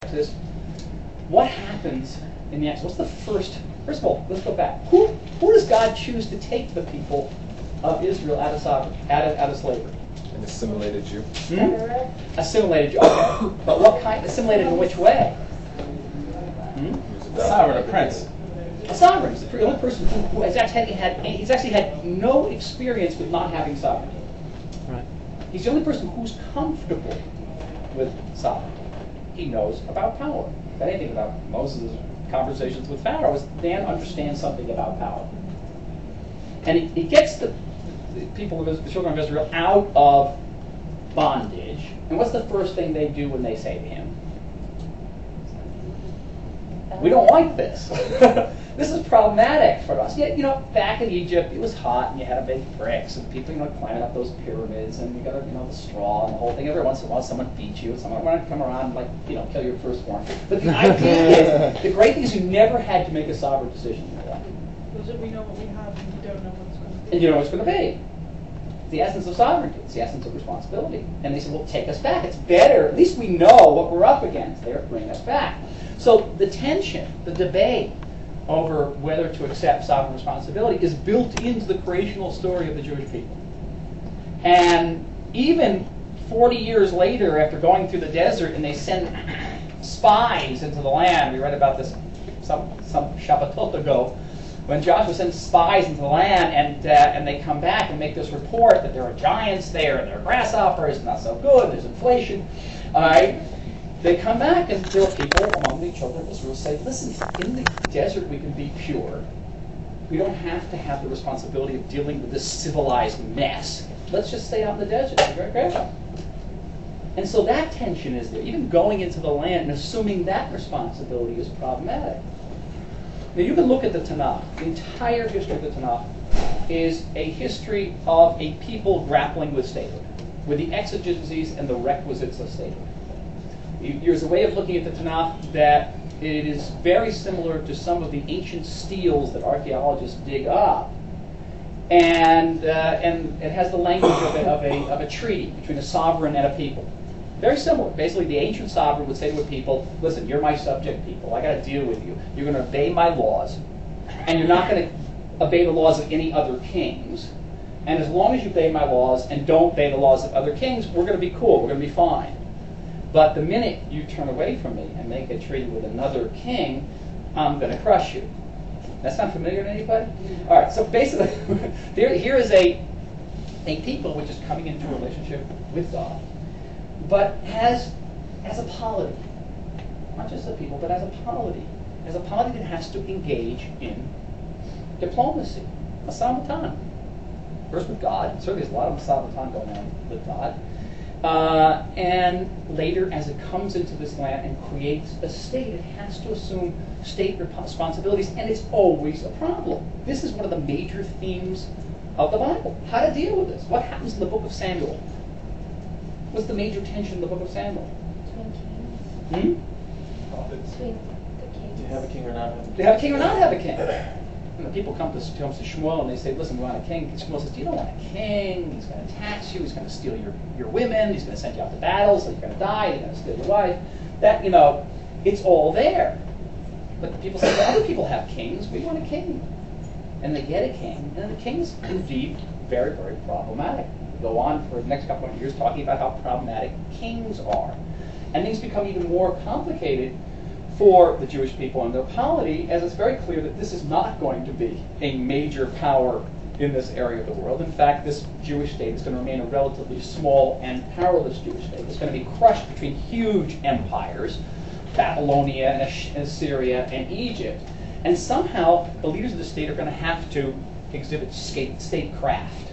is what happens in the Exodus? What's the first of all, let's go back. Who does God choose to take the people of Israel out of slavery? An assimilated Jew. Assimilated Jew. Okay. But what kind? Assimilated in which way? A sovereign, a prince. A sovereign. He's the only person who has actually had no experience with not having sovereignty. Right. He's the only person who's comfortable with sovereignty. He knows about power. If anything about Moses' conversations with Pharaoh is Dan understands something about power. And he gets the people of the children of Israel out of bondage. And what's the first thing they do when they say to him? We don't like this. This is problematic for us. Yet, back in Egypt, it was hot, and you had to make bricks, and people, climbing up those pyramids, and you got, the straw and the whole thing. Every once in a while, someone beats you, and someone wanted to come around and, kill your firstborn. But the idea is, the great thing is you never had to make a sovereign decision in your life. Because we know what we have, and we don't know what it's going to be. And you know what it's going to be. It's the essence of sovereignty. It's the essence of responsibility. And they said, well, take us back. It's better. At least we know what we're up against. They're bringing us back. So the tension, the debate over whether to accept sovereign responsibility is built into the creational story of the Jewish people. And even 40 years later, after going through the desert, and they send spies into the land, we read about this some Shabbatot ago, when Joshua sends spies into the land, and they come back and make this report that there are giants there, and there are grasshoppers, not so good, there's inflation. All right. They come back, and there are people among the children of Israel who say, listen, in the desert we can be pure. We don't have to have the responsibility of dealing with this civilized mess. Let's just stay out in the desert. And so that tension is there. Even going into the land and assuming that responsibility is problematic. Now you can look at the Tanakh. The entire history of the Tanakh is a history of a people grappling with statehood, with the exigencies and the requisites of statehood. There's a way of looking at the Tanakh that it is very similar to some of the ancient steles that archaeologists dig up, and it has the language of a treaty between a sovereign and a people. Very similar. Basically, the ancient sovereign would say to a people, listen, you're my subject people. I got to deal with you. You're going to obey my laws, and you're not going to obey the laws of any other kings. And as long as you obey my laws and don't obey the laws of other kings, we're going to be cool. We're going to be fine. But the minute you turn away from me and make a treaty with another king, I'm going to crush you. That sound familiar to anybody? All right, so basically, here is a people which is coming into a relationship with God, but as a polity. Not just a people, but as a polity. As a polity that has to engage in diplomacy. Masam-Matan. First with God. Certainly there's a lot of Masam-Matan going on with God. And later, as it comes into this land and creates a state, it has to assume state responsibilities, and it's always a problem. This is one of the major themes of the Bible. How to deal with this. What happens in the book of Samuel? What's the major tension in the book of Samuel? Between kings. Between the kings. Do you have a king or not have a king? Do you have a king or not have a king? And the people come to Shmuel and they say, listen, we want a king. And Shmuel says, you don't want a king. He's going to tax you. He's going to steal your women. He's going to send you out to battle, so you're going to die. He's going to steal your wife. That, it's all there. But the people say, well, other people have kings. We want a king. And they get a king. And the king's indeed very, very problematic. We go on for the next couple of years talking about how problematic kings are. And things become even more complicated for the Jewish people and their polity, as it's very clear that this is not going to be a major power in this area of the world. In fact, this Jewish state is going to remain a relatively small and powerless Jewish state. It's going to be crushed between huge empires, Babylonia and Assyria and Egypt. And somehow the leaders of the state are going to have to exhibit statecraft.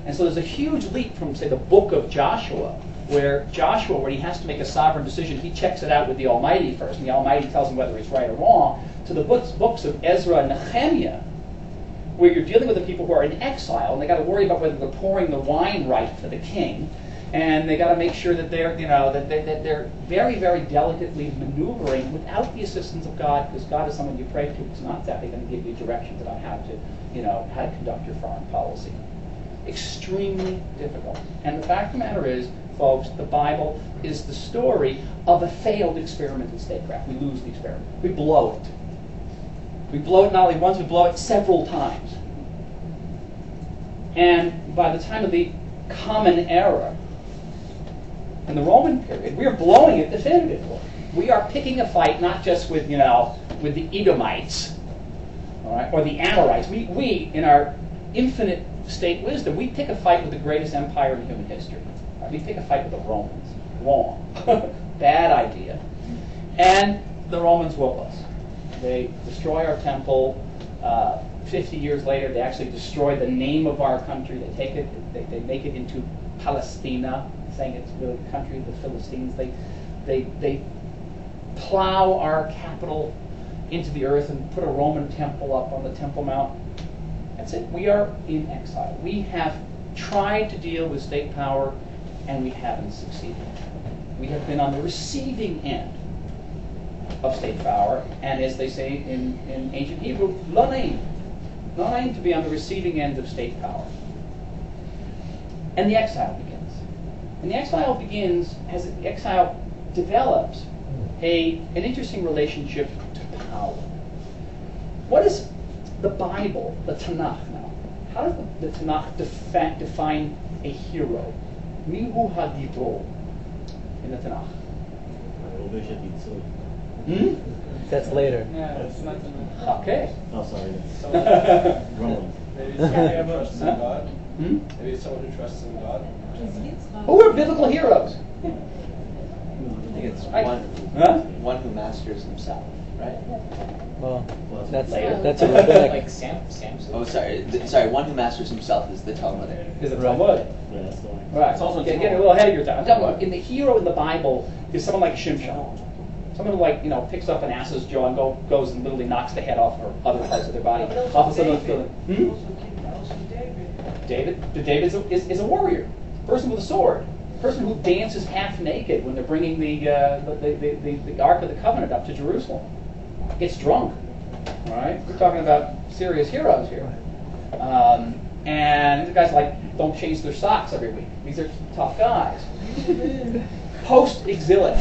And so there's a huge leap from, say, the book of Joshua, where he has to make a sovereign decision, he checks it out with the Almighty first, and the Almighty tells him whether it's right or wrong, to the books of Ezra and Nehemiah, where you're dealing with the people who are in exile, and they got to worry about whether they're pouring the wine right for the king, and they got to make sure that they're very, very delicately maneuvering without the assistance of God, because God is someone you pray to who's not exactly going to give you directions about how to conduct your foreign policy. Extremely difficult. And the fact of the matter is, folks, the Bible is the story of a failed experiment in statecraft. We lose the experiment. We blow it. We blow it not only once, we blow it several times. And by the time of the Common Era, in the Roman period, we are blowing it definitively. We are picking a fight not just with, with the Edomites, all right, or the Amorites. We, in our infinite state wisdom, we pick a fight with the greatest empire in human history. Right? We pick a fight with the Romans. Wrong. Bad idea. And the Romans whoop us. They destroy our temple. 50 years later, they actually destroy the name of our country. They take it, they make it into Palestina, saying it's really the country of the Philistines. They plow our capital into the earth and put a Roman temple up on the Temple Mount. That's it. We are in exile. We have tried to deal with state power, and we haven't succeeded. We have been on the receiving end of state power, and as they say in ancient Hebrew, lo naim. Lo naim, to be on the receiving end of state power. And the exile begins. And the exile begins as the exile develops an interesting relationship to power. What is the Bible, the Tanakh now? How does the Tanakh define a hero? Mihu hagibor in the Tanakh. That's later. Yeah, it's not enough. Okay. Oh, sorry. Roman. Maybe someone who trusts in Huh? God. Hmm? Maybe someone who trusts in God. Who are biblical heroes? I think it's Right. one Huh? who masters himself, right? Well, that's Later. that's a rabbinic. Like Samson. Oh, sorry. Sorry. One who masters himself is the Talmudic. Is it Right. Talmud? Yeah, that's the one. Right. It's also Getting Torah. a little ahead of your time. I'm talking about the hero in the Bible is someone like Shimshon. Someone who picks up an ass's jaw and goes and literally knocks the head off or other parts of their body. Off of someone's building. David is a warrior, a person with a sword, a person who dances half naked when they're bringing the Ark of the Covenant up to Jerusalem. Gets drunk. All right, we're talking about serious heroes here. And the guys don't change their socks every week. These are tough guys. Post-exilic.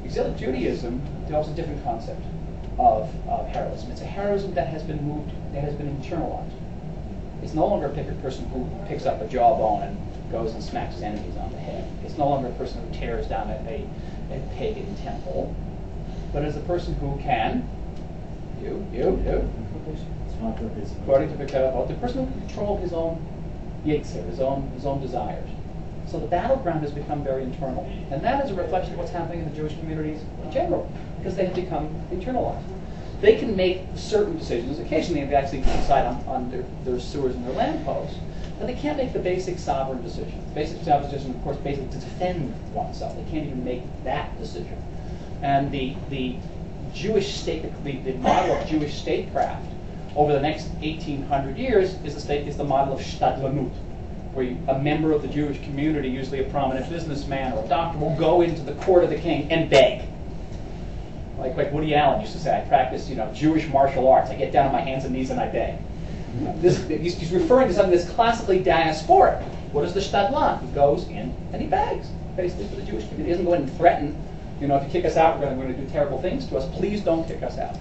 Exilic Judaism develops a different concept of heroism. It's a heroism that has been moved, that has been internalized. It's no longer a person who picks up a jawbone and goes and smacks his enemies on the head. It's no longer a person who tears down a pagan temple, but as a person who can, according to PICZ, the person who can control his own yetzer, his own desires. So the battleground has become very internal. And that is a reflection of what's happening in the Jewish communities in general, because they have become internalized. They can make certain decisions. Occasionally they actually decide on their sewers and their land posts, but they can't make the basic sovereign decision. The basic sovereign decision, of course, basically to defend oneself. They can't even make that decision. And the Jewish state, the model of Jewish statecraft over the next 1,800 years is the model of shtadlanut, where a member of the Jewish community, usually a prominent businessman or a doctor, will go into the court of the king and beg. Like Woody Allen used to say, I practice, Jewish martial arts. I get down on my hands and knees and I beg. He's referring to something that's classically diasporic. What is the shtadlan? He goes in and he begs, basically, for the Jewish community. He doesn't go in and threaten, if you kick us out, we're going to do terrible things to us. Please don't kick us out.